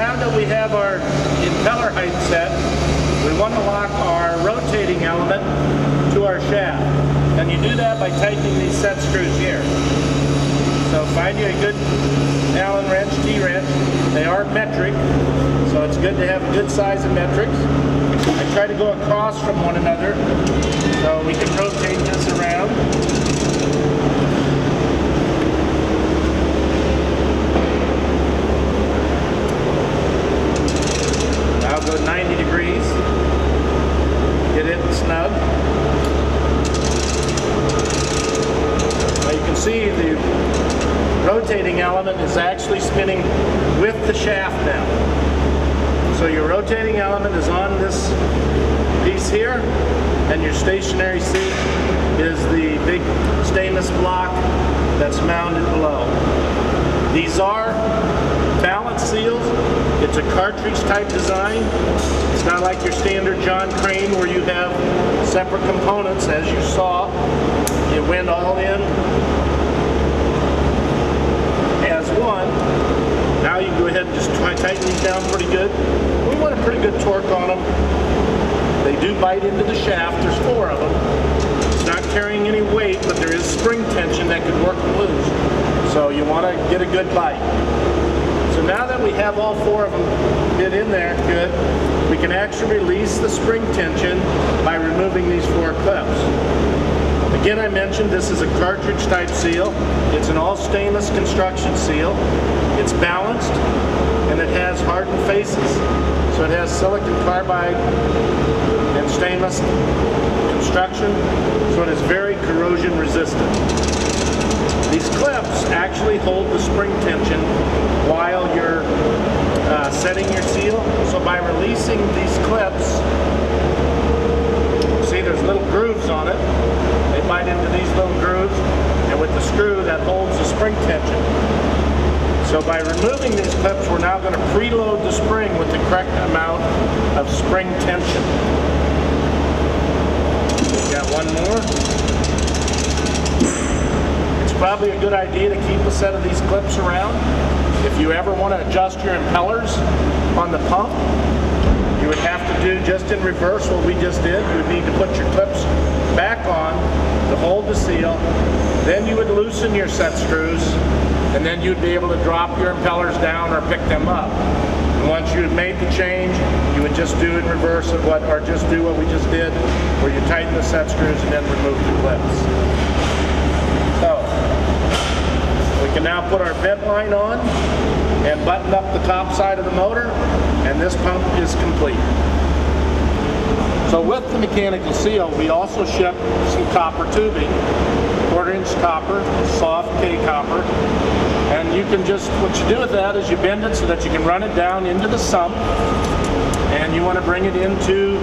now that we have our impeller height set, we want to lock our rotating element to our shaft. And you do that by tightening these set screws here. So find you a good Allen wrench, T-wrench. They are metric, so it's good to have a good size of metrics. I try to go across from one another so we can rotate this around. Now go 90 degrees. Get it snug. Now you can see the rotating element is actually spinning with the shaft now. So your rotating element is on this piece here, and your stationary seat is the big stainless block that's mounted below. These are balance seals. It's a cartridge type design. It's not like your standard John Crane where you have separate components. As you saw, it went all in as one. Now you can go ahead and just try tighten these down pretty good. We want a pretty good torque on them. They do bite into the shaft. There's 4 of them. It's not carrying any weight, but there is spring tension that could work them loose. So you want to get a good bite. So now that we have all 4 of them bit in there good, we can actually release the spring tension by removing these 4 clips. Again, I mentioned this is a cartridge type seal. It's an all stainless construction seal. It's balanced and it has hardened faces. So it has silicon carbide and stainless construction, so it is very corrosion resistant. These clips actually hold the spring tension while you're setting your seal. So by releasing these clips, see there's little grooves on it. They bite into these little grooves, and with the screw that holds the spring tension. So by removing these clips, we're now going to preload the spring with the correct amount of spring tension. Got one more. It's probably a good idea to keep a set of these clips around. If you ever want to adjust your impellers on the pump, you would have to do just in reverse what we just did. You would need to put your clips back on to hold the seal. Then you would loosen your set screws, and then you'd be able to drop your impellers down or pick them up. And once you had made the change, you would just do in reverse of what, or just do what we just did, where you tighten the set screws and then remove the clips. So we can now put our vent line on and button up the top side of the motor, and this pump is complete. So with the mechanical seal, we also ship some copper tubing, 1/4-inch copper, soft K copper, and you can just, what you do with that is you bend it so that you can run it down into the sump, and you want to bring it into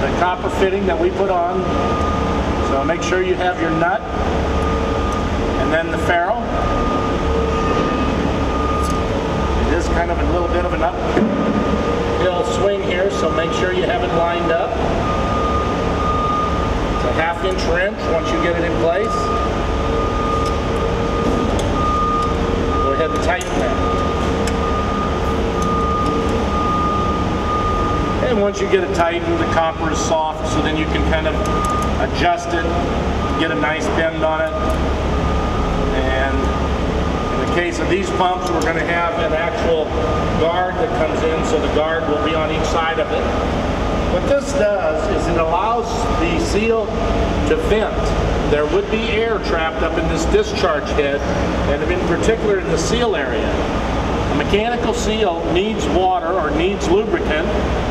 the copper fitting that we put on. So make sure you have your nut, and then the ferrule. It is kind of a little bit of an uphill swing here, so make sure you have it lined up. It's a 1/2-inch wrench once you get it in place. Go ahead and tighten that. And once you get it tightened, the copper is soft, so then you can kind of adjust it, get a nice bend on it. And in the case of these pumps, we're going to have an actual guard that comes in, so the guard will be on each side of it. What this does is it allows the seal to vent. There would be air trapped up in this discharge head, and in particular in the seal area. A mechanical seal needs water or needs lubricant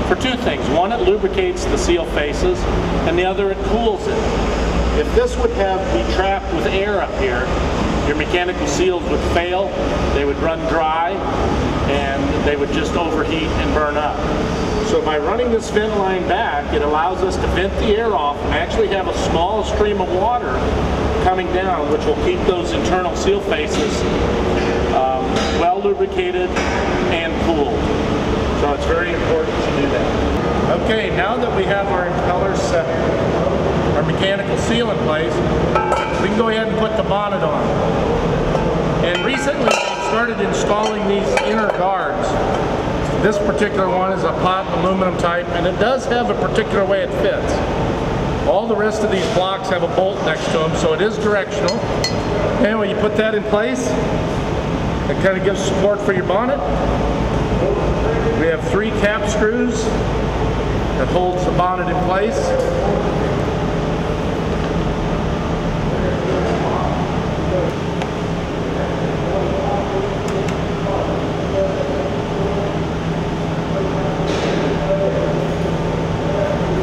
for 2 things. One, it lubricates the seal faces, and the other, it cools it. If this would be trapped with air up here, your mechanical seals would fail, they would run dry, and they would just overheat and burn up. So by running this vent line back, it allows us to vent the air off and actually have a small stream of water coming down, which will keep those internal seal faces well lubricated and cooled. So it's very important to do that. Okay, now that we have our impellers set, our mechanical seal in place, we can go ahead and put the bonnet on. And recently they've started installing these inner guards This particular one is a pot aluminum type, and it does have a particular way it fits. All the rest of these blocks have a bolt next to them, so it is directional. Anyway, you put that in place. It kind of gives support for your bonnet. We have 3 cap screws that holds the bonnet in place.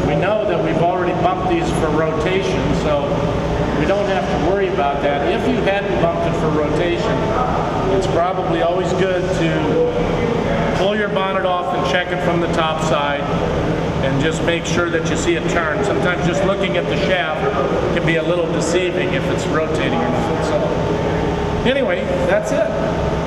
We know that we've already bumped these for rotation, so we don't have to worry about that. If you hadn't bumped it for rotation, it's probably always good to pull your bonnet off and check it from the top side and just make sure that you see it turn. Sometimes just looking at the shaft can be a little deceiving if it's rotating or not. So anyway, that's it.